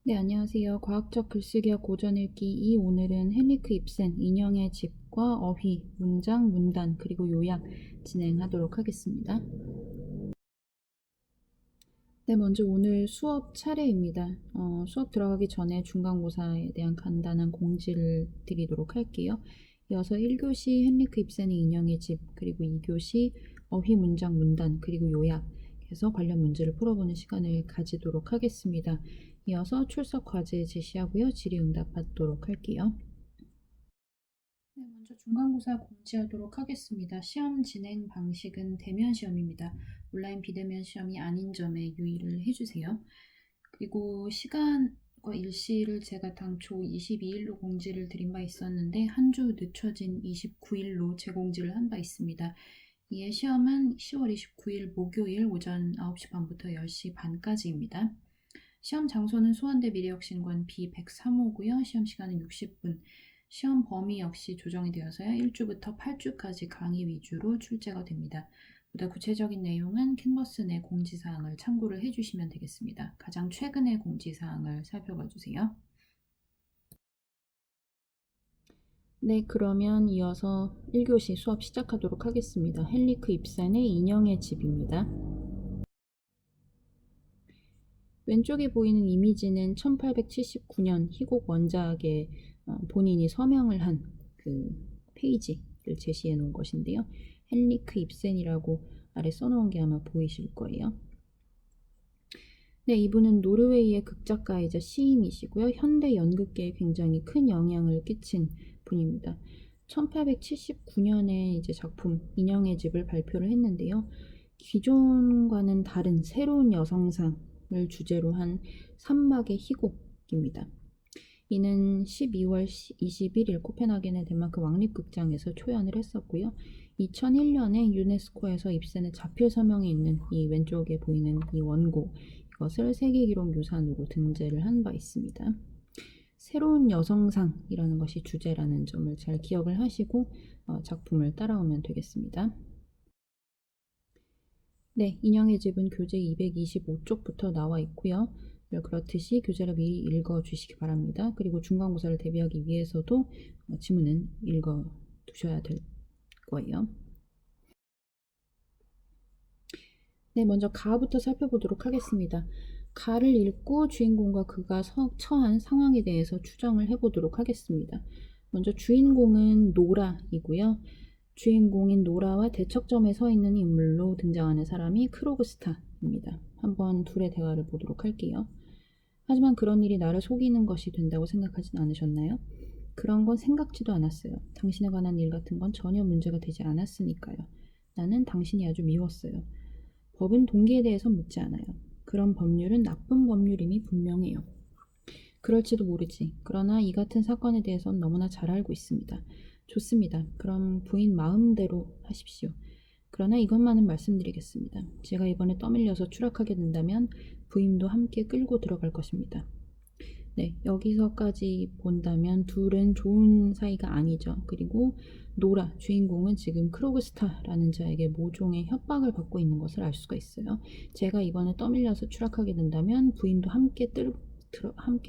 네, 안녕하세요. 과학적 글쓰기와 고전읽기 오늘은 헨리크 입센 인형의 집과 어휘, 문장, 문단, 그리고 요약 진행하도록 하겠습니다. 네, 먼저 오늘 수업 차례입니다. 수업 들어가기 전에 중간고사에 대한 간단한 공지를 드리도록 할게요. 이어서 1교시 헨리크 입센의 인형의 집, 그리고 2교시 어휘, 문장, 문단, 그리고 요약 해서 관련 문제를 풀어보는 시간을 가지도록 하겠습니다. 이어서 출석 과제 제시하고요. 질의응답 받도록 할게요. 네, 먼저 중간고사 공지하도록 하겠습니다. 시험 진행 방식은 대면 시험입니다. 온라인 비대면 시험이 아닌 점에 유의를 해주세요. 그리고 시간과 일시를 제가 당초 22일로 공지를 드린 바 있었는데 한 주 늦춰진 29일로 재공지를 한 바 있습니다. 이에 시험은 10월 29일 목요일 오전 9시 반부터 10시 반까지입니다. 시험 장소는 수원대 미래혁신관 B103호고요. 시험 시간은 60분. 시험 범위 역시 조정이 되어서요. 1주부터 8주까지 강의 위주로 출제가 됩니다. 보다 구체적인 내용은 캔버스 내 공지사항을 참고를 해주시면 되겠습니다. 가장 최근의 공지사항을 살펴봐 주세요. 네, 그러면 이어서 1교시 수업 시작하도록 하겠습니다. 헨리크 입센의 인형의 집입니다. 왼쪽에 보이는 이미지는 1879년 희곡 원작에 본인이 서명을 한 그 페이지를 제시해 놓은 것인데요. 헨리크 입센이라고 아래 써놓은 게 아마 보이실 거예요. 네, 이분은 노르웨이의 극작가이자 시인이시고요. 현대 연극계에 굉장히 큰 영향을 끼친 분입니다. 1879년에 이제 작품 인형의 집을 발표를 했는데요. 기존과는 다른 새로운 여성상을 주제로 한 3막의 희곡입니다. 이는 12월 21일 코펜하겐의 덴마크 왕립극장에서 초연을 했었고요. 2001년에 유네스코에서 입센의 자필 서명이 있는 이 왼쪽에 보이는 이 원고, 이것을 세계기록유산으로 등재를 한 바 있습니다. 새로운 여성상이라는 것이 주제라는 점을 잘 기억을 하시고 작품을 따라오면 되겠습니다. 네, 인형의 집은 교재 225쪽부터 나와 있고요. 그렇듯이 교재를 미리 읽어주시기 바랍니다. 그리고 중간고사를 대비하기 위해서도 지문은 읽어두셔야 될 거예요. 네, 먼저 가부터 살펴보도록 하겠습니다. 가를 읽고 주인공과 그가 처한 상황에 대해서 추정을 해보도록 하겠습니다. 먼저 주인공은 노라이고요. 주인공인 노라와 대척점에 서 있는 인물로 등장하는 사람이 크로그스타입니다. 한번 둘의 대화를 보도록 할게요. 하지만 그런 일이 나를 속이는 것이 된다고 생각하진 않으셨나요? 그런 건 생각지도 않았어요. 당신에 관한 일 같은 건 전혀 문제가 되지 않았으니까요. 나는 당신이 아주 미웠어요. 법은 동기에 대해서 묻지 않아요. 그런 법률은 나쁜 법률임이 분명해요. 그럴지도 모르지. 그러나 이 같은 사건에 대해서는 너무나 잘 알고 있습니다. 좋습니다. 그럼 부인 마음대로 하십시오. 그러나 이것만은 말씀드리겠습니다. 제가 이번에 떠밀려서 추락하게 된다면 부인도 함께 끌고 들어갈 것입니다. 네, 여기서까지 본다면 둘은 좋은 사이가 아니죠. 그리고 노라, 주인공은 지금 크로그스타라는 자에게 모종의 협박을 받고 있는 것을 알 수가 있어요. 제가 이번에 떠밀려서 추락하게 된다면 부인도 함께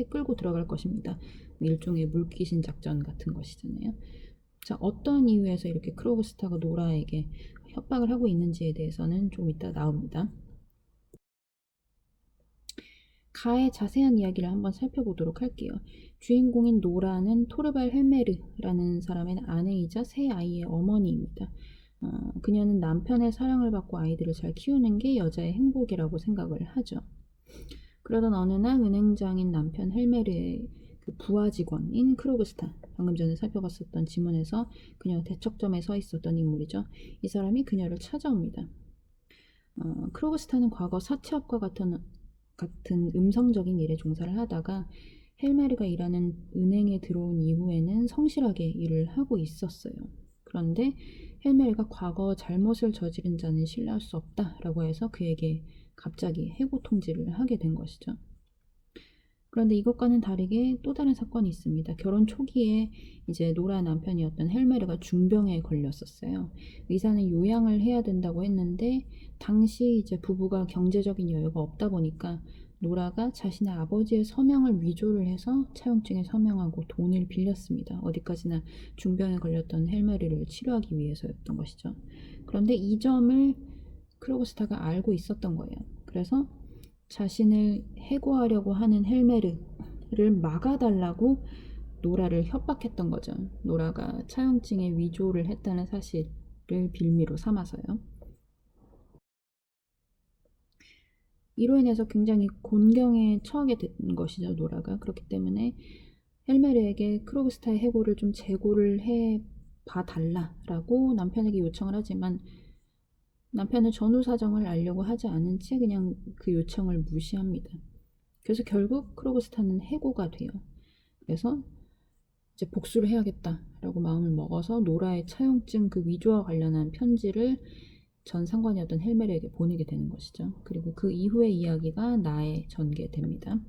끌고 들어갈 것입니다. 일종의 물귀신 작전 같은 것이잖아요. 자, 어떤 이유에서 이렇게 크로그스타가 노라에게 협박을 하고 있는지에 대해서는 좀 이따 나옵니다. 가의 자세한 이야기를 한번 살펴보도록 할게요. 주인공인 노라는 토르발 헬메르라는 사람의 아내이자 세 아이의 어머니입니다. 그녀는 남편의 사랑을 받고 아이들을 잘 키우는 게 여자의 행복이라고 생각을 하죠. 그러던 어느 날 은행장인 남편 헬메르의 그 부하 직원인 크로그스타, 방금 전에 살펴봤었던 지문에서 그녀가 대척점에 서 있었던 인물이죠. 이 사람이 그녀를 찾아옵니다. 크로그스타는 과거 사채업과 같은 음성적인 일에 종사를 하다가 헬메르가 일하는 은행에 들어온 이후에는 성실하게 일을 하고 있었어요. 그런데 헬메르가 과거 잘못을 저지른 자는 신뢰할 수 없다라고 해서 그에게 갑자기 해고 통지를 하게 된 것이죠. 그런데 이것과는 다르게 또 다른 사건이 있습니다. 결혼 초기에 이제 노라 남편이었던 헬메르가 중병에 걸렸었어요. 의사는 요양을 해야 된다고 했는데 당시 이제 부부가 경제적인 여유가 없다 보니까 노라가 자신의 아버지의 서명을 위조를 해서 차용증에 서명하고 돈을 빌렸습니다. 어디까지나 중병에 걸렸던 헬메르를 치료하기 위해서였던 것이죠. 그런데 이 점을 크로그스타가 알고 있었던 거예요. 그래서 자신을 해고하려고 하는 헬메르를 막아달라고 노라를 협박했던 거죠. 노라가 차용증에 위조를 했다는 사실을 빌미로 삼아서요. 이로 인해서 굉장히 곤경에 처하게 된 것이죠, 노라가. 그렇기 때문에 헬메르에게 크로그스타의 해고를 좀 재고를 해 봐달라라고 남편에게 요청을 하지만 남편은 전후 사정을 알려고 하지 않은 채 그냥 그 요청을 무시합니다. 그래서 결국 크로그스타는 해고가 돼요. 그래서 이제 복수를 해야겠다라고 마음을 먹어서 노라의 차용증 그 위조와 관련한 편지를 전 상관이었던 헬메르에게 보내게 되는 것이죠. 그리고 그 이후의 이야기가 나에 전개됩니다.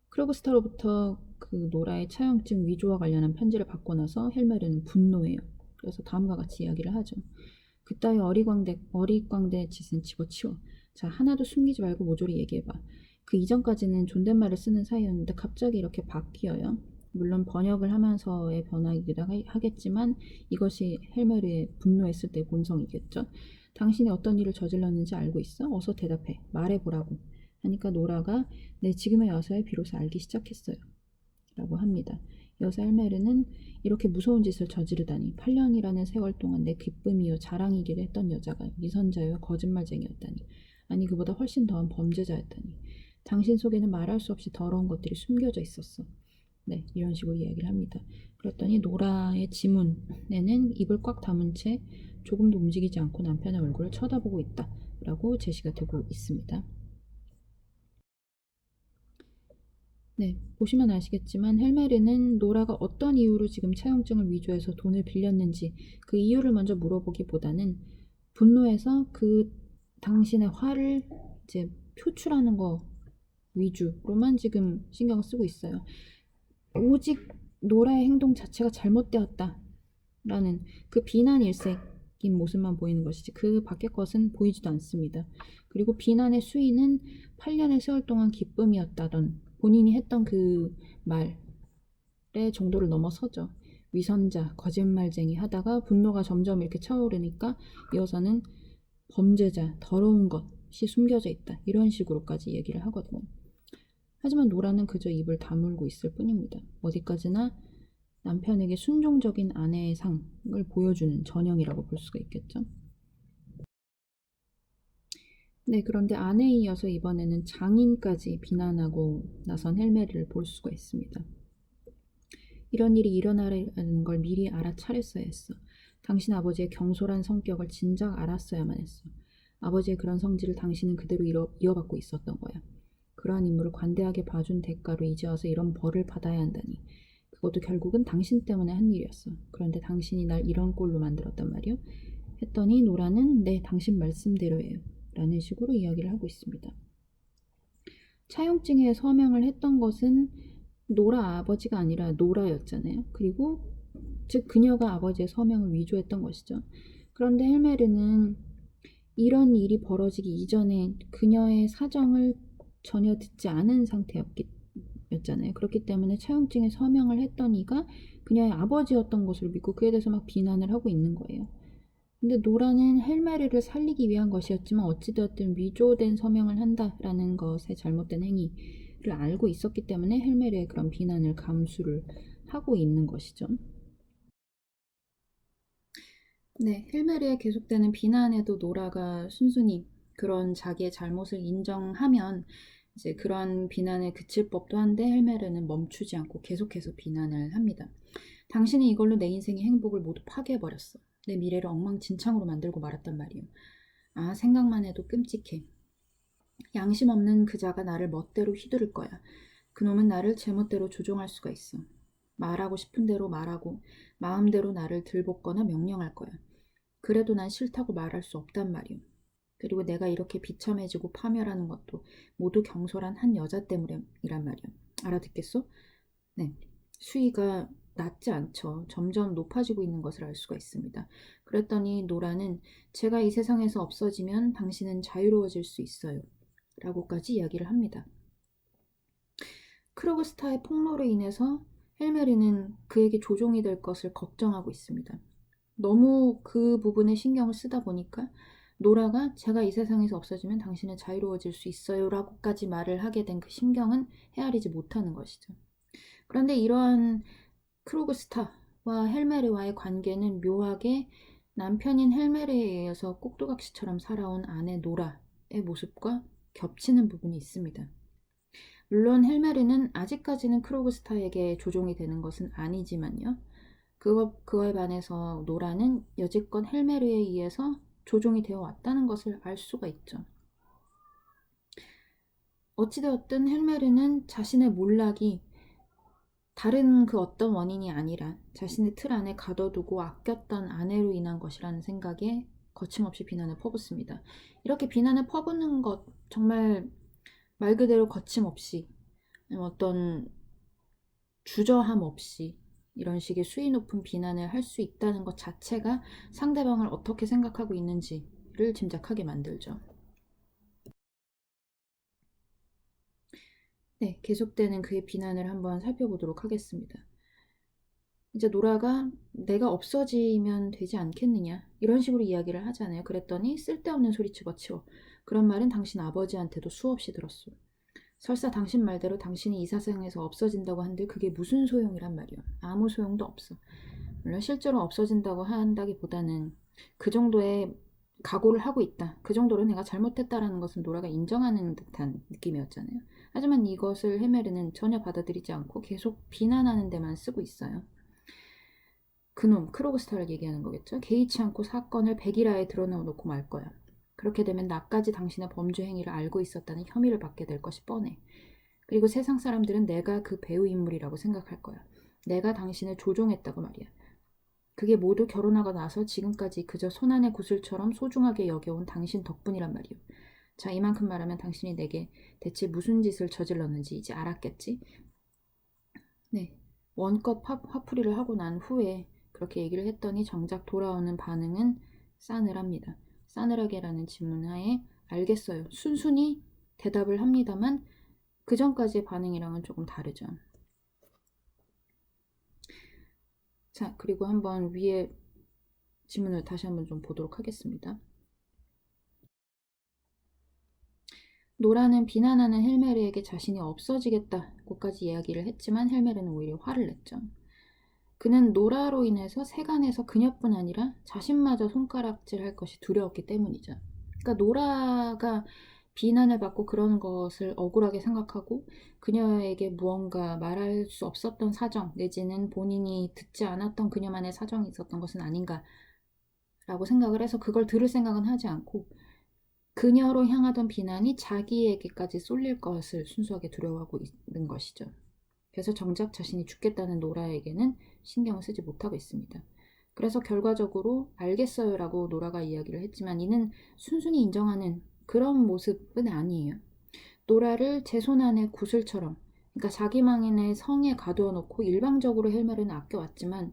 크로그스타로부터 그 노라의 차용증 위조와 관련한 편지를 받고 나서 헬메르는 분노해요. 그래서 다음과 같이 이야기를 하죠. 그따위 어리광대 짓은 집어치워. 자, 하나도 숨기지 말고 모조리 얘기해봐. 그 이전까지는 존댓말을 쓰는 사이였는데 갑자기 이렇게 바뀌어요. 물론 번역을 하면서의 변화이기도 하겠지만 이것이 헬메르의 분노했을 때의 본성이겠죠. 당신이 어떤 일을 저질렀는지 알고 있어? 어서 대답해. 말해보라고. 하니까 노라가 네, 지금의 여사에 비로소 알기 시작했어요. 라고 합니다. 여사 헬메르는 이렇게 무서운 짓을 저지르다니 8년이라는 세월 동안 내 기쁨이요 자랑이기도 했던 여자가 미선자요 거짓말쟁이였다니 아니 그보다 훨씬 더한 범죄자였다니 당신 속에는 말할 수 없이 더러운 것들이 숨겨져 있었어. 네, 이런 식으로 이야기를 합니다. 그랬더니 노라의 지문에는 입을 꽉 다문 채 조금도 움직이지 않고 남편의 얼굴을 쳐다보고 있다 라고 제시가 되고 있습니다. 네, 보시면 아시겠지만 헬메르는 노라가 어떤 이유로 지금 차용증을 위조해서 돈을 빌렸는지 그 이유를 먼저 물어보기보다는 분노해서 그 당신의 화를 이제 표출하는 거 위주로만 지금 신경을 쓰고 있어요. 오직 노라의 행동 자체가 잘못되었다라는 그 비난 일색인 모습만 보이는 것이지 그 밖의 것은 보이지도 않습니다. 그리고 비난의 수위는 8년의 세월 동안 기쁨이었다던 본인이 했던 그 말의 정도를 넘어서죠. 위선자, 거짓말쟁이 하다가 분노가 점점 이렇게 차오르니까 이어서는 범죄자, 더러운 것이 숨겨져 있다. 이런 식으로까지 얘기를 하거든요. 하지만 노라는 그저 입을 다물고 있을 뿐입니다. 어디까지나 남편에게 순종적인 아내의 상을 보여주는 전형이라고 볼 수가 있겠죠. 네, 그런데 아내에 이어서 이번에는 장인까지 비난하고 나선 헬메르를 볼 수가 있습니다. 이런 일이 일어나는 걸 미리 알아차렸어야 했어. 당신 아버지의 경솔한 성격을 진작 알았어야만 했어. 아버지의 그런 성질을 당신은 그대로 이어받고 있었던 거야. 그러한 인물을 관대하게 봐준 대가로 이제 와서 이런 벌을 받아야 한다니. 그것도 결국은 당신 때문에 한 일이었어. 그런데 당신이 날 이런 꼴로 만들었단 말이요. 했더니 노라는 네, 당신 말씀대로예요. 라는 식으로 이야기를 하고 있습니다. 차용증에 서명을 했던 것은 노라 아버지가 아니라 노라였잖아요. 그리고 즉 그녀가 아버지의 서명을 위조했던 것이죠. 그런데 헬메르는 이런 일이 벌어지기 이전에 그녀의 사정을 전혀 듣지 않은 상태였잖아요. 그렇기 때문에 차용증에 서명을 했던 이가 그녀의 아버지였던 것을 믿고 그에 대해서 막 비난을 하고 있는 거예요. 근데 노라는 헬메르를 살리기 위한 것이었지만 어찌되었든 위조된 서명을 한다라는 것의 잘못된 행위를 알고 있었기 때문에 헬메르의 그런 비난을 감수를 하고 있는 것이죠. 네, 헬메르의 계속되는 비난에도 노라가 순순히 그런 자기의 잘못을 인정하면 이제 그런 비난에 그칠 법도 한데 헬메르는 멈추지 않고 계속해서 비난을 합니다. 당신이 이걸로 내 인생의 행복을 모두 파괴해버렸어. 내 미래를 엉망진창으로 만들고 말았단 말이오. 아, 생각만 해도 끔찍해. 양심 없는 그 자가 나를 멋대로 휘두를 거야. 그놈은 나를 제멋대로 조종할 수가 있어. 말하고 싶은 대로 말하고 마음대로 나를 들볶거나 명령할 거야. 그래도 난 싫다고 말할 수 없단 말이오. 그리고 내가 이렇게 비참해지고 파멸하는 것도 모두 경솔한 한 여자 때문이란 말이오. 알아듣겠소? 네, 수희가 낮지 않죠. 점점 높아지고 있는 것을 알 수가 있습니다. 그랬더니 노라는 제가 이 세상에서 없어지면 당신은 자유로워질 수 있어요. 라고까지 이야기를 합니다. 크로그스타의 폭로로 인해서 헬메르는 그에게 조종이 될 것을 걱정하고 있습니다. 너무 그 부분에 신경을 쓰다 보니까 노라가 제가 이 세상에서 없어지면 당신은 자유로워질 수 있어요 라고까지 말을 하게 된 그 심경은 헤아리지 못하는 것이죠. 그런데 이러한 크로그스타와 헬메르와의 관계는 묘하게 남편인 헬메르에 의해서 꼭두각시처럼 살아온 아내 노라의 모습과 겹치는 부분이 있습니다. 물론 헬메르는 아직까지는 크로그스타에게 조종이 되는 것은 아니지만요. 그거에 반해서 노라는 여지껏 헬메르에 의해서 조종이 되어 왔다는 것을 알 수가 있죠. 어찌되었든 헬메르는 자신의 몰락이 다른 그 어떤 원인이 아니라 자신의 틀 안에 가둬두고 아꼈던 아내로 인한 것이라는 생각에 거침없이 비난을 퍼붓습니다. 이렇게 비난을 퍼붓는 것 정말 말 그대로 거침없이 어떤 주저함 없이 이런 식의 수위 높은 비난을 할 수 있다는 것 자체가 상대방을 어떻게 생각하고 있는지를 짐작하게 만들죠. 네, 계속되는 그의 비난을 한번 살펴보도록 하겠습니다. 이제 노라가 내가 없어지면 되지 않겠느냐 이런 식으로 이야기를 하잖아요. 그랬더니 쓸데없는 소리 집어치워. 그런 말은 당신 아버지한테도 수없이 들었어. 설사 당신 말대로 당신이 이 세상에서 없어진다고 한들 그게 무슨 소용이란 말이야. 아무 소용도 없어. 물론 실제로 없어진다고 한다기보다는 그 정도의 각오를 하고 있다. 그 정도로 내가 잘못했다라는 것은 노라가 인정하는 듯한 느낌이었잖아요. 하지만 이것을 헤메르는 전혀 받아들이지 않고 계속 비난하는 데만 쓰고 있어요. 그놈, 크로그스타를 얘기하는 거겠죠. 개의치 않고 사건을 백일화에 드러내놓고 말 거야. 그렇게 되면 나까지 당신의 범죄 행위를 알고 있었다는 혐의를 받게 될 것이 뻔해. 그리고 세상 사람들은 내가 그 배우 인물이라고 생각할 거야. 내가 당신을 조종했다고 말이야. 그게 모두 결혼하고 나서 지금까지 그저 손안의 구슬처럼 소중하게 여겨온 당신 덕분이란 말이오. 자, 이만큼 말하면 당신이 내게 대체 무슨 짓을 저질렀는지 이제 알았겠지? 네, 원껏 화풀이를 하고 난 후에 그렇게 얘기를 했더니 정작 돌아오는 반응은 싸늘합니다. 싸늘하게라는 질문하에 알겠어요. 순순히 대답을 합니다만 그 전까지의 반응이랑은 조금 다르죠. 자, 그리고 한번 위에 질문을 다시 한번 좀 보도록 하겠습니다. 노라는 비난하는 헬메르에게 자신이 없어지겠다고까지 이야기를 했지만 헬메르는 오히려 화를 냈죠. 그는 노라로 인해서 세간에서 그녀뿐 아니라 자신마저 손가락질할 것이 두려웠기 때문이죠. 그러니까 노라가 비난을 받고 그러는 것을 억울하게 생각하고 그녀에게 무언가 말할 수 없었던 사정 내지는 본인이 듣지 않았던 그녀만의 사정이 있었던 것은 아닌가라고 생각을 해서 그걸 들을 생각은 하지 않고 그녀로 향하던 비난이 자기에게까지 쏠릴 것을 순수하게 두려워하고 있는 것이죠. 그래서 정작 자신이 죽겠다는 노라에게는 신경을 쓰지 못하고 있습니다. 그래서 결과적으로 알겠어요 라고 노라가 이야기를 했지만 이는 순순히 인정하는 그런 모습은 아니에요. 노라를 제 손 안에 구슬처럼 그러니까 자기만의 성에 가두어 놓고 일방적으로 헬메르는 아껴왔지만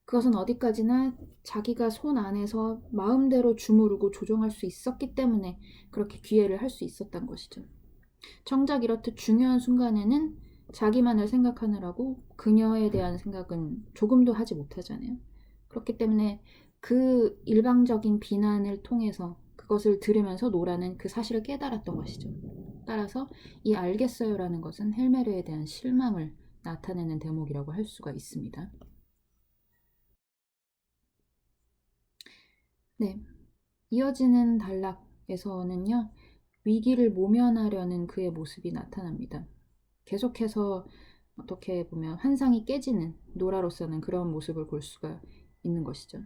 그것은 어디까지나 자기가 손 안에서 마음대로 주무르고 조종할 수 있었기 때문에 그렇게 기회를 할 수 있었던 것이죠. 정작 이렇듯 중요한 순간에는 자기만을 생각하느라고 그녀에 대한 생각은 조금도 하지 못하잖아요. 그렇기 때문에 그 일방적인 비난을 통해서 그것을 들으면서 노라는 그 사실을 깨달았던 것이죠. 따라서 이 알겠어요라는 것은 헬메르에 대한 실망을 나타내는 대목이라고 할 수가 있습니다. 네, 이어지는 단락에서는요. 위기를 모면하려는 그의 모습이 나타납니다. 계속해서 어떻게 보면 환상이 깨지는 노라로서는 그런 모습을 볼 수가 있는 것이죠.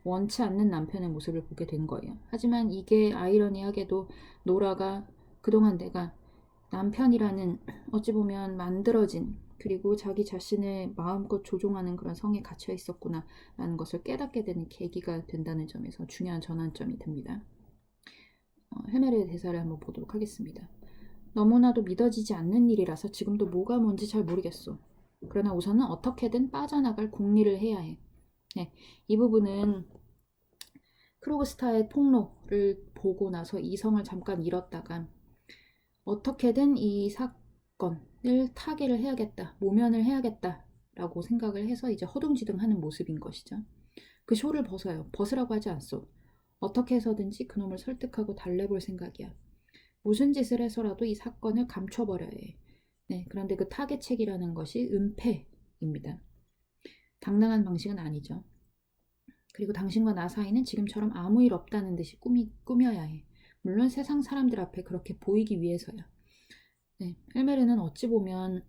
원치 않는 남편의 모습을 보게 된 거예요. 하지만 이게 아이러니하게도 노라가 그동안 내가 남편이라는 어찌 보면 만들어진 그리고 자기 자신을 마음껏 조종하는 그런 성에 갇혀 있었구나 라는 것을 깨닫게 되는 계기가 된다는 점에서 중요한 전환점이 됩니다. 헬메르의 대사를 한번 보도록 하겠습니다. 너무나도 믿어지지 않는 일이라서 지금도 뭐가 뭔지 잘 모르겠어. 그러나 우선은 어떻게든 빠져나갈 궁리를 해야 해. 네, 이 부분은 크로그스타의 폭로를 보고 나서 이성을 잠깐 잃었다가 어떻게든 이 사건을 타개를 해야겠다, 모면을 해야겠다라고 생각을 해서 이제 허둥지둥하는 모습인 것이죠. 그 쇼를 벗어요. 벗으라고 하지 않소. 어떻게 해서든지 그놈을 설득하고 달래볼 생각이야. 무슨 짓을 해서라도 이 사건을 감춰버려야 해. 네, 그런데 그 타겟책이라는 것이 은폐입니다. 당당한 방식은 아니죠. 그리고 당신과 나 사이는 지금처럼 아무 일 없다는 듯이 꾸며야 해. 물론 세상 사람들 앞에 그렇게 보이기 위해서야. 네, 헬메르는 어찌 보면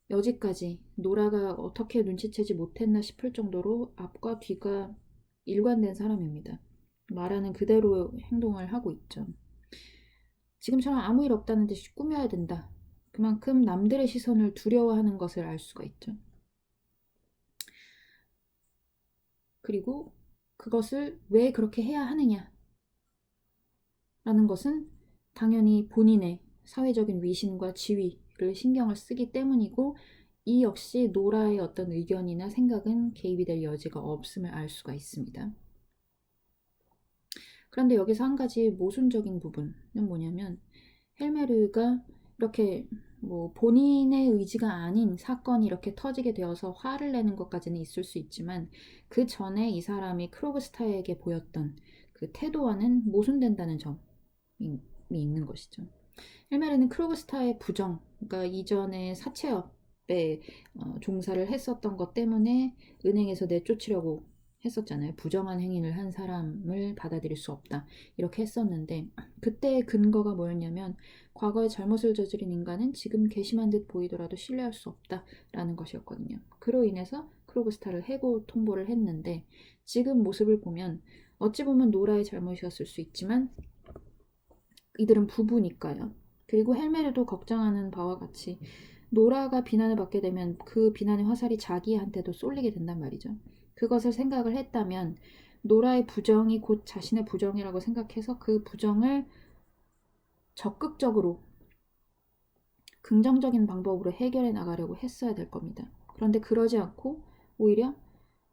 여지까지 노라가 어떻게 눈치채지 못했나 싶을 정도로 앞과 뒤가 일관된 사람입니다. 말하는 그대로 행동을 하고 있죠. 지금처럼 아무 일 없다는 듯이 꾸며야 된다. 그만큼 남들의 시선을 두려워하는 것을 알 수가 있죠. 그리고 그것을 왜 그렇게 해야 하느냐 라는 것은 당연히 본인의 사회적인 위신과 지위를 신경을 쓰기 때문이고 이 역시 노라의 어떤 의견이나 생각은 개입이 될 여지가 없음을 알 수가 있습니다. 그런데 여기서 한 가지 모순적인 부분은 뭐냐면 헬메르가 이렇게 뭐 본인의 의지가 아닌 사건이 이렇게 터지게 되어서 화를 내는 것까지는 있을 수 있지만 그 전에 이 사람이 크로그스타에게 보였던 그 태도와는 모순된다는 점이 있는 것이죠. 헬메르는 크로그스타의 부정, 그러니까 이전에 사채업에 종사를 했었던 것 때문에 은행에서 내쫓으려고 했었잖아요. 부정한 행위를 한 사람을 받아들일 수 없다. 이렇게 했었는데 그때의 근거가 뭐였냐면 과거에 잘못을 저지른 인간은 지금 괘씸한 듯 보이더라도 신뢰할 수 없다라는 것이었거든요. 그로 인해서 크로그스타를 해고 통보를 했는데 지금 모습을 보면 어찌 보면 노라의 잘못이었을 수 있지만 이들은 부부니까요. 그리고 헬메르도 걱정하는 바와 같이 노라가 비난을 받게 되면 그 비난의 화살이 자기한테도 쏠리게 된단 말이죠. 그것을 생각을 했다면 노라의 부정이 곧 자신의 부정이라고 생각해서 그 부정을 적극적으로 긍정적인 방법으로 해결해 나가려고 했어야 될 겁니다. 그런데 그러지 않고 오히려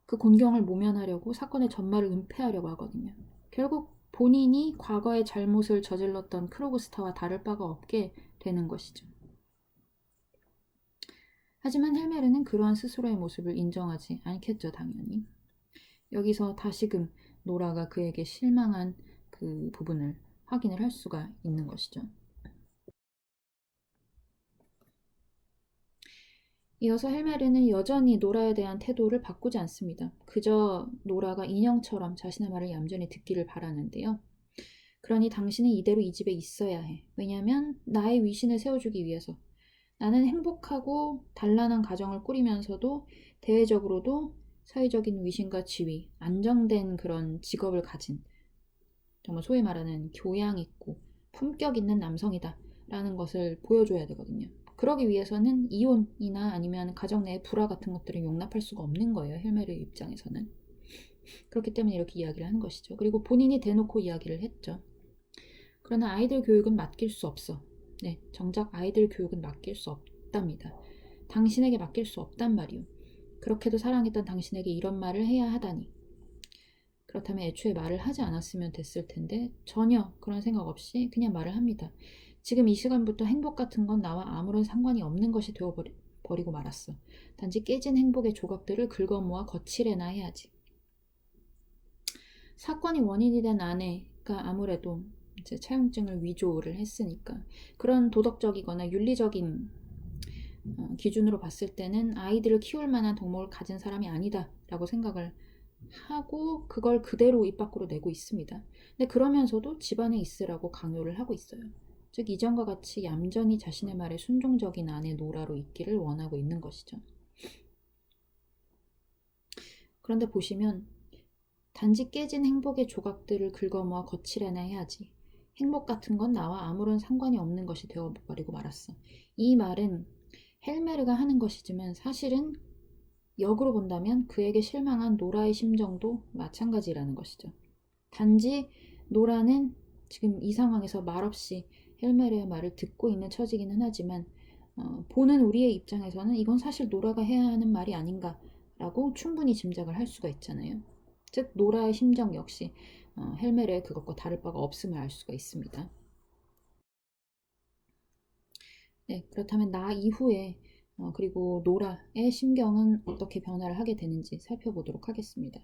그 곤경을 모면하려고 사건의 전말을 은폐하려고 하거든요. 결국 본인이 과거의 잘못을 저질렀던 크로그스타와 다를 바가 없게 되는 것이죠. 하지만 헬메르는 그러한 스스로의 모습을 인정하지 않겠죠, 당연히. 여기서 다시금 노라가 그에게 실망한 그 부분을 확인을 할 수가 있는 것이죠. 이어서 헬메르는 여전히 노라에 대한 태도를 바꾸지 않습니다. 그저 노라가 인형처럼 자신의 말을 얌전히 듣기를 바라는데요. 그러니 당신은 이대로 이 집에 있어야 해. 왜냐하면 나의 위신을 세워주기 위해서. 나는 행복하고 단란한 가정을 꾸리면서도 대외적으로도 사회적인 위신과 지위, 안정된 그런 직업을 가진 정말 소위 말하는 교양 있고 품격 있는 남성이다 라는 것을 보여줘야 되거든요. 그러기 위해서는 이혼이나 아니면 가정 내의 불화 같은 것들을 용납할 수가 없는 거예요. 헬메르 입장에서는. 그렇기 때문에 이렇게 이야기를 하는 것이죠. 그리고 본인이 대놓고 이야기를 했죠. 그러나 아이들 교육은 맡길 수 없어. 네, 정작 아이들 교육은 맡길 수 없답니다. 당신에게 맡길 수 없단 말이오. 그렇게도 사랑했던 당신에게 이런 말을 해야 하다니. 그렇다면 애초에 말을 하지 않았으면 됐을 텐데 전혀 그런 생각 없이 그냥 말을 합니다. 지금 이 시간부터 행복 같은 건 나와 아무런 상관이 없는 것이 되어버리고 말았어. 단지 깨진 행복의 조각들을 긁어 모아 거칠해나 해야지. 사건이 원인이 된 아내가 아무래도 이제 차용증을 위조를 했으니까 그런 도덕적이거나 윤리적인 기준으로 봤을 때는 아이들을 키울 만한 덕목을 가진 사람이 아니다라고 생각을 하고 그걸 그대로 입 밖으로 내고 있습니다. 근데 그러면서도 집안에 있으라고 강요를 하고 있어요. 즉 이전과 같이 얌전히 자신의 말에 순종적인 아내 노라로 있기를 원하고 있는 것이죠. 그런데 보시면 단지 깨진 행복의 조각들을 긁어모아 거칠해나 해야지. 행복 같은 건 나와 아무런 상관이 없는 것이 되어버리고 말았어. 이 말은 헬메르가 하는 것이지만 사실은 역으로 본다면 그에게 실망한 노라의 심정도 마찬가지라는 것이죠. 단지 노라는 지금 이 상황에서 말없이 헬메르의 말을 듣고 있는 처지기는 하지만 보는 우리의 입장에서는 이건 사실 노라가 해야 하는 말이 아닌가라고 충분히 짐작을 할 수가 있잖아요. 즉 노라의 심정 역시 헬멜의 그것과 다를 바가 없음을 알 수가 있습니다. 네, 그렇다면 나 이후에 그리고 노라의 심경은 어떻게 변화를 하게 되는지 살펴보도록 하겠습니다.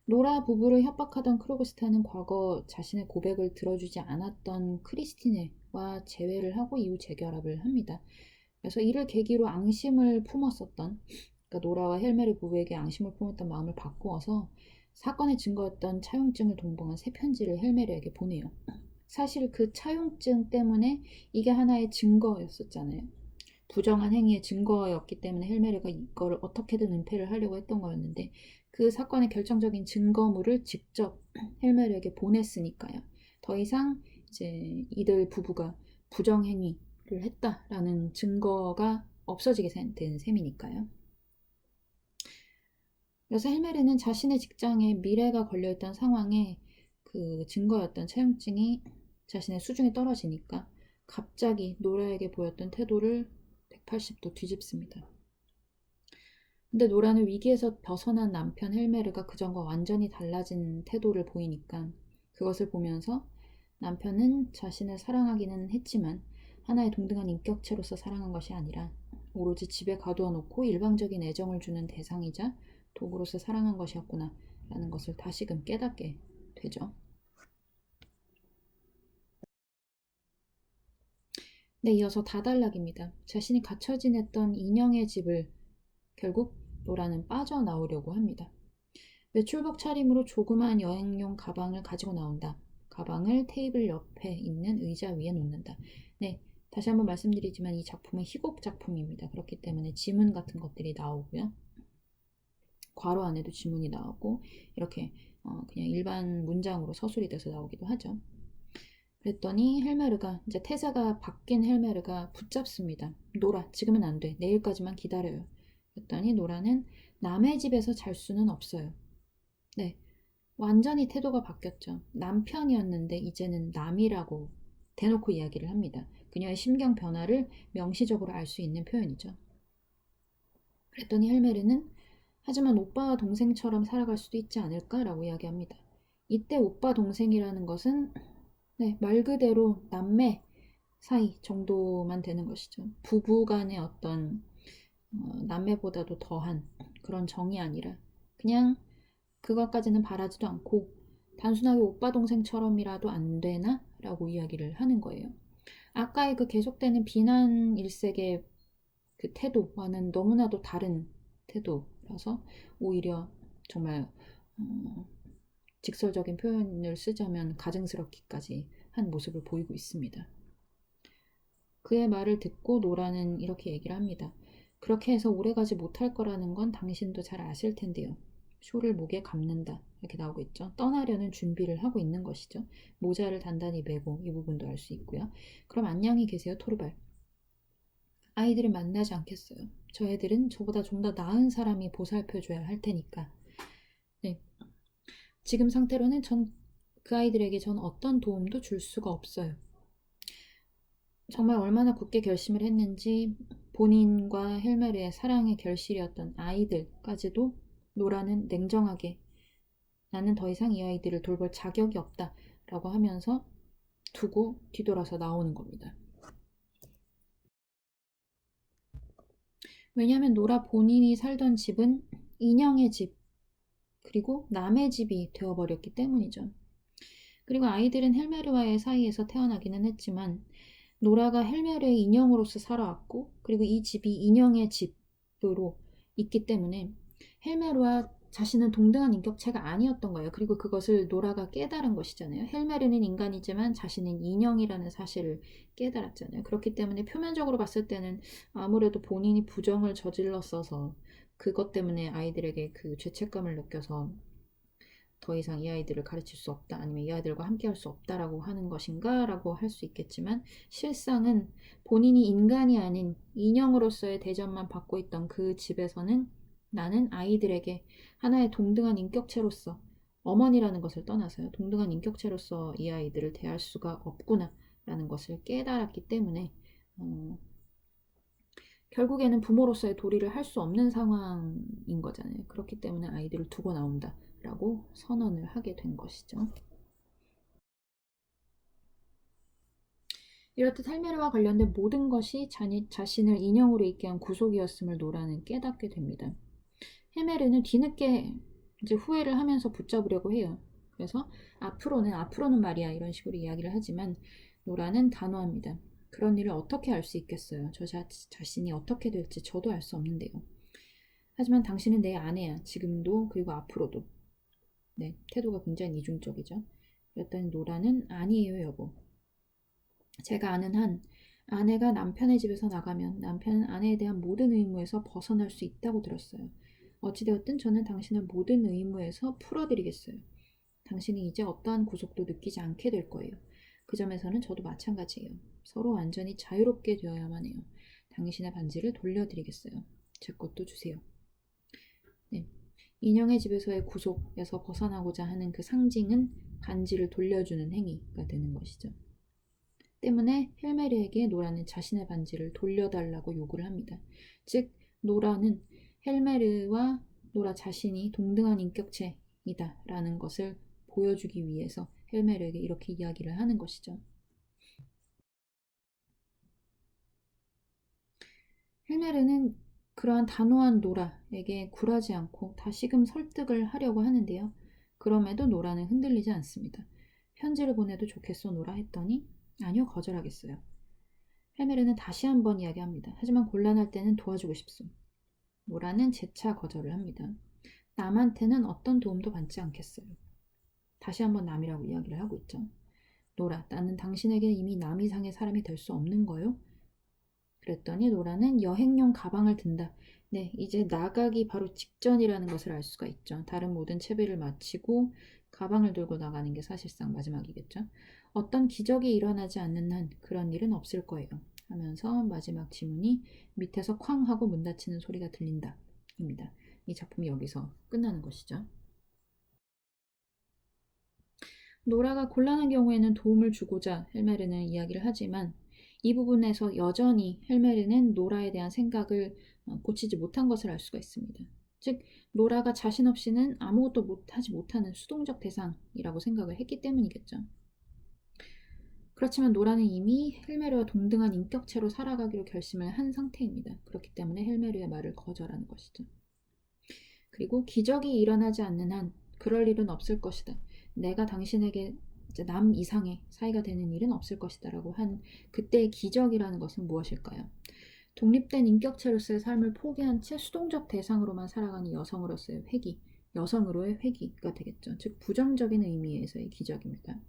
노라 부부를 협박하던 크로그스타는 과거 자신의 고백을 들어주지 않았던 크리스티네와 재회를 하고 이후 재결합을 합니다. 그래서 이를 계기로 앙심을 품었었던, 그러니까 노라와 헬메르 부부에게 앙심을 품었던 마음을 바꾸어서 사건의 증거였던 차용증을 동봉한 새 편지를 헬메르에게 보내요. 사실 그 차용증 때문에 이게 하나의 증거였었잖아요. 부정한 행위의 증거였기 때문에 헬메르가 이거를 어떻게든 은폐를 하려고 했던 거였는데 그 사건의 결정적인 증거물을 직접 헬메르에게 보냈으니까요. 더 이상 이제 이들 부부가 부정행위를 했다라는 증거가 없어지게 된 셈이니까요. 그래서 헬메르는 자신의 직장에 미래가 걸려있던 상황에 그 증거였던 채용증이 자신의 수중에 떨어지니까 갑자기 노라에게 보였던 태도를 180도 뒤집습니다. 근데 노라는 위기에서 벗어난 남편 헬메르가 그전과 완전히 달라진 태도를 보이니까 그것을 보면서 남편은 자신을 사랑하기는 했지만 하나의 동등한 인격체로서 사랑한 것이 아니라 오로지 집에 가두어 놓고 일방적인 애정을 주는 대상이자 도구로서 사랑한 것이었구나 라는 것을 다시금 깨닫게 되죠. 네, 이어서 다단락입니다. 자신이 갇혀 지냈던 인형의 집을 결국 노라는 빠져나오려고 합니다. 외출복 차림으로 조그만 여행용 가방을 가지고 나온다. 가방을 테이블 옆에 있는 의자 위에 놓는다. 네, 다시 한번 말씀드리지만 이 작품은 희곡 작품입니다. 그렇기 때문에 지문 같은 것들이 나오고요. 괄호 안에도 지문이 나오고 이렇게 그냥 일반 문장으로 서술이 돼서 나오기도 하죠. 그랬더니 헬메르가 이제 태세가 바뀐 헬메르가 붙잡습니다. 노라, 지금은 안 돼. 내일까지만 기다려요. 그랬더니 노라는 남의 집에서 잘 수는 없어요. 네, 완전히 태도가 바뀌었죠. 남편이었는데 이제는 남이라고 대놓고 이야기를 합니다. 그녀의 심경 변화를 명시적으로 알 수 있는 표현이죠. 그랬더니 헬메르는 하지만 오빠와 동생처럼 살아갈 수도 있지 않을까라고 이야기합니다. 이때 오빠 동생이라는 것은 네, 말 그대로 남매 사이 정도만 되는 것이죠. 부부 간의 어떤 남매보다도 더한 그런 정이 아니라 그냥 그것까지는 바라지도 않고 단순하게 오빠 동생처럼이라도 안 되나? 라고 이야기를 하는 거예요. 아까의 그 계속되는 비난 일색의 그 태도와는 너무나도 다른 태도라서 오히려 정말 직설적인 표현을 쓰자면 가증스럽기까지 한 모습을 보이고 있습니다. 그의 말을 듣고 노라는 이렇게 얘기를 합니다. 그렇게 해서 오래가지 못할 거라는 건 당신도 잘 아실 텐데요. 쇼를 목에 감는다. 이렇게 나오고 있죠. 떠나려는 준비를 하고 있는 것이죠. 모자를 단단히 메고 이 부분도 알 수 있고요. 그럼 안녕히 계세요, 토르발. 아이들을 만나지 않겠어요. 저 애들은 저보다 좀 더 나은 사람이 보살펴줘야 할 테니까. 네. 지금 상태로는 그 아이들에게 전 어떤 도움도 줄 수가 없어요. 정말 얼마나 굳게 결심을 했는지 본인과 헬메르의 사랑의 결실이었던 아이들까지도 노라는 냉정하게 나는 더 이상 이 아이들을 돌볼 자격이 없다 라고 하면서 두고 뒤돌아서 나오는 겁니다. 왜냐하면 노라 본인이 살던 집은 인형의 집 그리고 남의 집이 되어버렸기 때문이죠. 그리고 아이들은 헬메르와의 사이에서 태어나기는 했지만 노라가 헬메르의 인형으로서 살아왔고 그리고 이 집이 인형의 집으로 있기 때문에 헬메르와 자신은 동등한 인격체가 아니었던 거예요. 그리고 그것을 노라가 깨달은 것이잖아요. 헬메르는 인간이지만 자신은 인형이라는 사실을 깨달았잖아요. 그렇기 때문에 표면적으로 봤을 때는 아무래도 본인이 부정을 저질렀어서 그것 때문에 아이들에게 그 죄책감을 느껴서 더 이상 이 아이들을 가르칠 수 없다 아니면 이 아이들과 함께 할 수 없다라고 하는 것인가 라고 할 수 있겠지만 실상은 본인이 인간이 아닌 인형으로서의 대접만 받고 있던 그 집에서는 나는 아이들에게 하나의 동등한 인격체로서 어머니라는 것을 떠나서요 동등한 인격체로서 이 아이들을 대할 수가 없구나 라는 것을 깨달았기 때문에 결국에는 부모로서의 도리를 할 수 없는 상황인 거잖아요. 그렇기 때문에 아이들을 두고 나온다라고 선언을 하게 된 것이죠. 이렇듯 헬메르와 관련된 모든 것이 자신을 인형으로 있게 한 구속이었음을 노라는 깨닫게 됩니다. 헬메르는 뒤늦게 이제 후회를 하면서 붙잡으려고 해요. 그래서 앞으로는 말이야 이런 식으로 이야기를 하지만 노라는 단호합니다. 그런 일을 어떻게 알 수 있겠어요. 저 자신이 어떻게 될지 저도 알 수 없는데요. 하지만 당신은 내 아내야. 지금도 그리고 앞으로도. 네, 태도가 굉장히 이중적이죠. 그랬더니 노라는 아니에요 여보. 제가 아는 한 아내가 남편의 집에서 나가면 남편은 아내에 대한 모든 의무에서 벗어날 수 있다고 들었어요. 어찌되었든 저는 당신을 모든 의무에서 풀어드리겠어요. 당신이 이제 어떠한 구속도 느끼지 않게 될 거예요. 그 점에서는 저도 마찬가지예요. 서로 완전히 자유롭게 되어야만 해요. 당신의 반지를 돌려드리겠어요. 제 것도 주세요. 네. 인형의 집에서의 구속에서 벗어나고자 하는 그 상징은 반지를 돌려주는 행위가 되는 것이죠. 때문에 헬메르에게 노라는 자신의 반지를 돌려달라고 요구를 합니다. 즉 노라는 헬메르와 노라 자신이 동등한 인격체이다 라는 것을 보여주기 위해서 헬메르에게 이렇게 이야기를 하는 것이죠. 헬메르는 그러한 단호한 노라에게 굴하지 않고 다시금 설득을 하려고 하는데요. 그럼에도 노라는 흔들리지 않습니다. 편지를 보내도 좋겠어 노라 했더니 아니요 거절하겠어요. 헬메르는 다시 한번 이야기합니다. 하지만 곤란할 때는 도와주고 싶소. 노라는 재차 거절을 합니다. 남한테는 어떤 도움도 받지 않겠어요. 다시 한번 남이라고 이야기를 하고 있죠. 노라, 나는 당신에게 이미 남 이상의 사람이 될 수 없는 거요? 그랬더니 노라는 여행용 가방을 든다. 네, 이제 나가기 바로 직전이라는 것을 알 수가 있죠. 다른 모든 채비를 마치고 가방을 들고 나가는 게 사실상 마지막이겠죠. 어떤 기적이 일어나지 않는 한 그런 일은 없을 거예요. 하면서 마지막 지문이 밑에서 쾅 하고 문 닫히는 소리가 들린다. 입니다. 이 작품이 여기서 끝나는 것이죠. 노라가 곤란한 경우에는 도움을 주고자 헬메르는 이야기를 하지만 이 부분에서 여전히 헬메르는 노라에 대한 생각을 고치지 못한 것을 알 수가 있습니다. 즉 노라가 자신 없이는 아무것도 하지 못하는 수동적 대상이라고 생각을 했기 때문이겠죠. 그렇지만 노라는 이미 헬메르와 동등한 인격체로 살아가기로 결심을 한 상태입니다. 그렇기 때문에 헬메르의 말을 거절하는 것이죠. 그리고 기적이 일어나지 않는 한 그럴 일은 없을 것이다. 내가 당신에게 남 이상의 사이가 되는 일은 없을 것이다 라고 한 그때의 기적이라는 것은 무엇일까요? 독립된 인격체로서의 삶을 포기한 채 수동적 대상으로만 살아가는 여성으로서의 회귀, 여성으로의 회귀가 되겠죠. 즉 부정적인 의미에서의 기적입니다.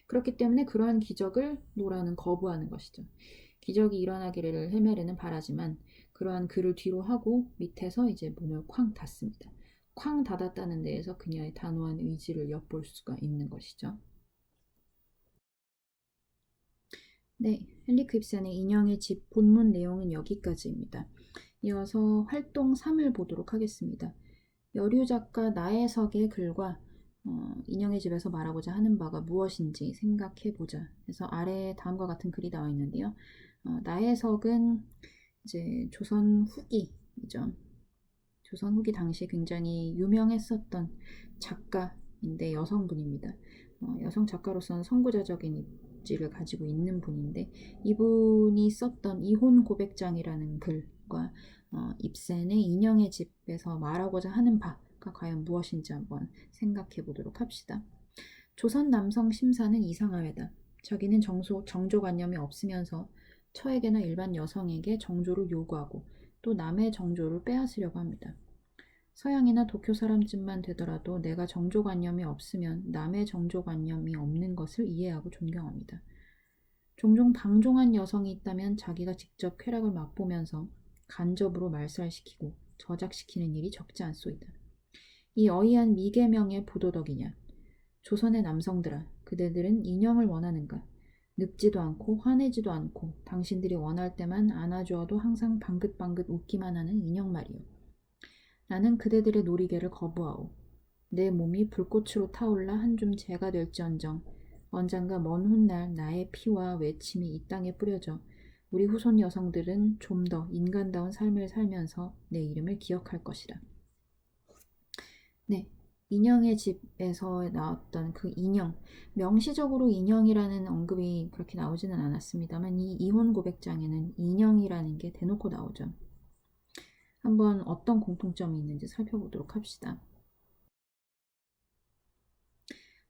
그렇기 때문에 그러한 기적을 노라는 거부하는 것이죠. 기적이 일어나기를 헬메르는 바라지만 그러한 글을 뒤로 하고 밑에서 이제 문을 쾅 닫습니다. 쾅 닫았다는 데에서 그녀의 단호한 의지를 엿볼 수가 있는 것이죠. 네, 헨리크 입센의 인형의 집 본문 내용은 여기까지입니다. 이어서 활동 3을 보도록 하겠습니다. 여류 작가 나혜석의 글과 인형의 집에서 말하고자 하는 바가 무엇인지 생각해보자. 그래서 아래에 다음과 같은 글이 나와 있는데요. 나혜석은 이제 조선 후기이죠. 조선 후기 당시에 굉장히 유명했었던 작가인데 여성분입니다. 여성 작가로서는 선구자적인 입지를 가지고 있는 분인데 이분이 썼던 이혼 고백장이라는 글과 입센의 인형의 집에서 말하고자 하는 바가 과연 무엇인지 한번 생각해 보도록 합시다. 조선 남성 심사는 이상하외다. 자기는 정조관념이 없으면서 처에게나 일반 여성에게 정조를 요구하고 또 남의 정조를 빼앗으려고 합니다. 서양이나 도쿄 사람쯤만 되더라도 내가 정조관념이 없으면 남의 정조관념이 없는 것을 이해하고 존경합니다. 종종 방종한 여성이 있다면 자기가 직접 쾌락을 맛보면서 간접으로 말살시키고 저작시키는 일이 적지 않소이다. 이 어이한 미개명의 부도덕이냐. 조선의 남성들아, 그대들은 인형을 원하는가? 늙지도 않고 화내지도 않고 당신들이 원할 때만 안아주어도 항상 방긋방긋 웃기만 하는 인형 말이오. 나는 그대들의 놀이개를 거부하오. 내 몸이 불꽃으로 타올라 한 줌 재가 될지언정 언젠가 먼 훗날 나의 피와 외침이 이 땅에 뿌려져 우리 후손 여성들은 좀 더 인간다운 삶을 살면서 내 이름을 기억할 것이다. 네, 인형의 집에서 나왔던 그 인형, 명시적으로 인형이라는 언급이 그렇게 나오지는 않았습니다만 이 이혼 고백장에는 인형이라는 게 대놓고 나오죠. 한번 어떤 공통점이 있는지 살펴보도록 합시다.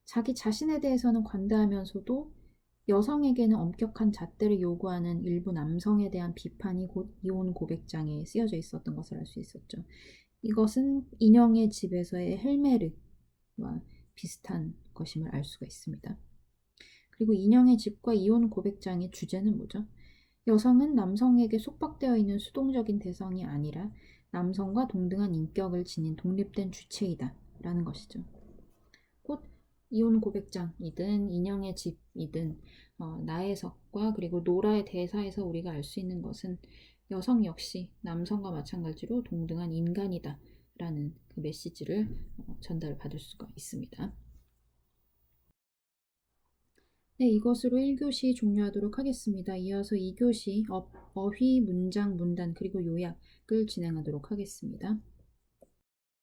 자기 자신에 대해서는 관대하면서도 여성에게는 엄격한 잣대를 요구하는 일부 남성에 대한 비판이 곧 이혼 고백장에 쓰여져 있었던 것을 알 수 있었죠. 이것은 인형의 집에서의 헬메르와 비슷한 것임을 알 수가 있습니다. 그리고 인형의 집과 이혼 고백장의 주제는 뭐죠? 여성은 남성에게 속박되어 있는 수동적인 대상이 아니라 남성과 동등한 인격을 지닌 독립된 주체이다 라는 것이죠. 곧 이혼 고백장이든 인형의 집이든 나혜석과 그리고 노라의 대사에서 우리가 알 수 있는 것은 여성 역시 남성과 마찬가지로 동등한 인간이다 라는 그 메시지를 전달을 받을 수가 있습니다. 네, 이것으로 1교시 종료하도록 하겠습니다. 이어서 2교시 어휘, 문장, 문단, 그리고 요약을 진행하도록 하겠습니다.